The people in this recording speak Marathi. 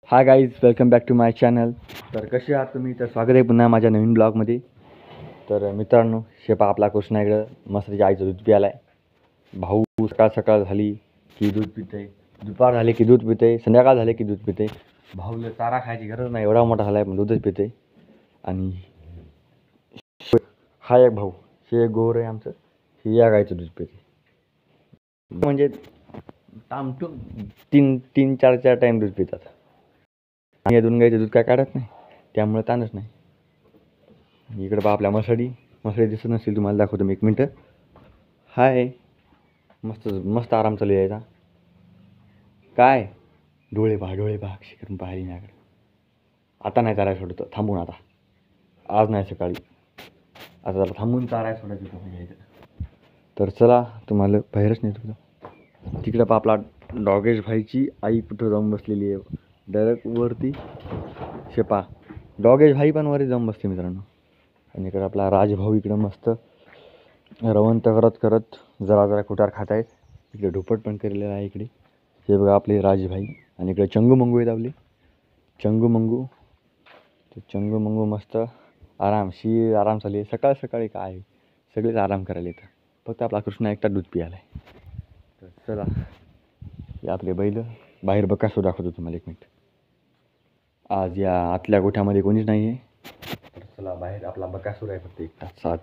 High guys, welcome back to my channel. तर कसे आहात तुम्ही? तर स्वागत आहे पुन्हा माझ्या नवीन ब्लॉगमध्ये. तर मित्रांनो, शेपा आपला कृष्णा इकडं मस्त त्याच्या आईचं दूध प्यायला आहे. भाऊ सकाळ सकाळ झाली की दूध पिते, दुपार झाली की दूध पिते, संध्याकाळ झाली की दूध पिते. भाऊला चारा खायची गरज नाही, एवढा मोठा झाला आहे पण दूधच पिते. आणि हा एक भाऊ, हे एक गोर आहे आमचं, हे या गायचं दूध पिते. म्हणजे टामटूम तीन चार टाईम दूध पितात. आणि या दोन गाईचं दूध काय काढत नाही, त्यामुळे ताणच नाही. इकडं पहा आपल्या मसडी दिसत नसतील तुम्हाला, दाखवतो मी 1 मिनटं. हाय, मस्त आराम चालू यायचा. काय डोळे पहा शिकून पाहिली माझ्याकडे. आता नाही चाराय सोडतं, थांबून आता आज नाही सकाळी, आता जरा थांबून चाराय सोडायचं तुम्ही घ्यायचं. तर चला तुम्हाला बाहेरच नाही तुझं. तिकडं पहा आपला डॉगेश भाईची आई कुठं जाऊन बसलेली आहे, डायरेक्ट वरती. शेपा डॉगेश भाई पण वरती जाऊन बसते मित्रांनो. आणि इकडे आपला राजभाऊ इकडं मस्त रवंत करत जरा कुटार खात आहेत. इकडे ढोपट पण केलेलं आहे इकडे. हे बघा आपले राजभाई. आणि इकडे चंगू मंगू आहेत आपले चंगू मंगू मस्त आराम चालू आहे. सकाळी काय सगळेच आराम करायला येतं, फक्त आपला कृष्णा एकटा दूध पियाला आहे. तर चला, हे आपले बैल बाहेर बकासूर दाखवतो तुम्हाला 1 मिनिट. आज या आतल्या गोठ्यामध्ये कोणीच नाही आहे. तर चला, बाहेर आपला बकासूर आहे फक्त एकटा साच.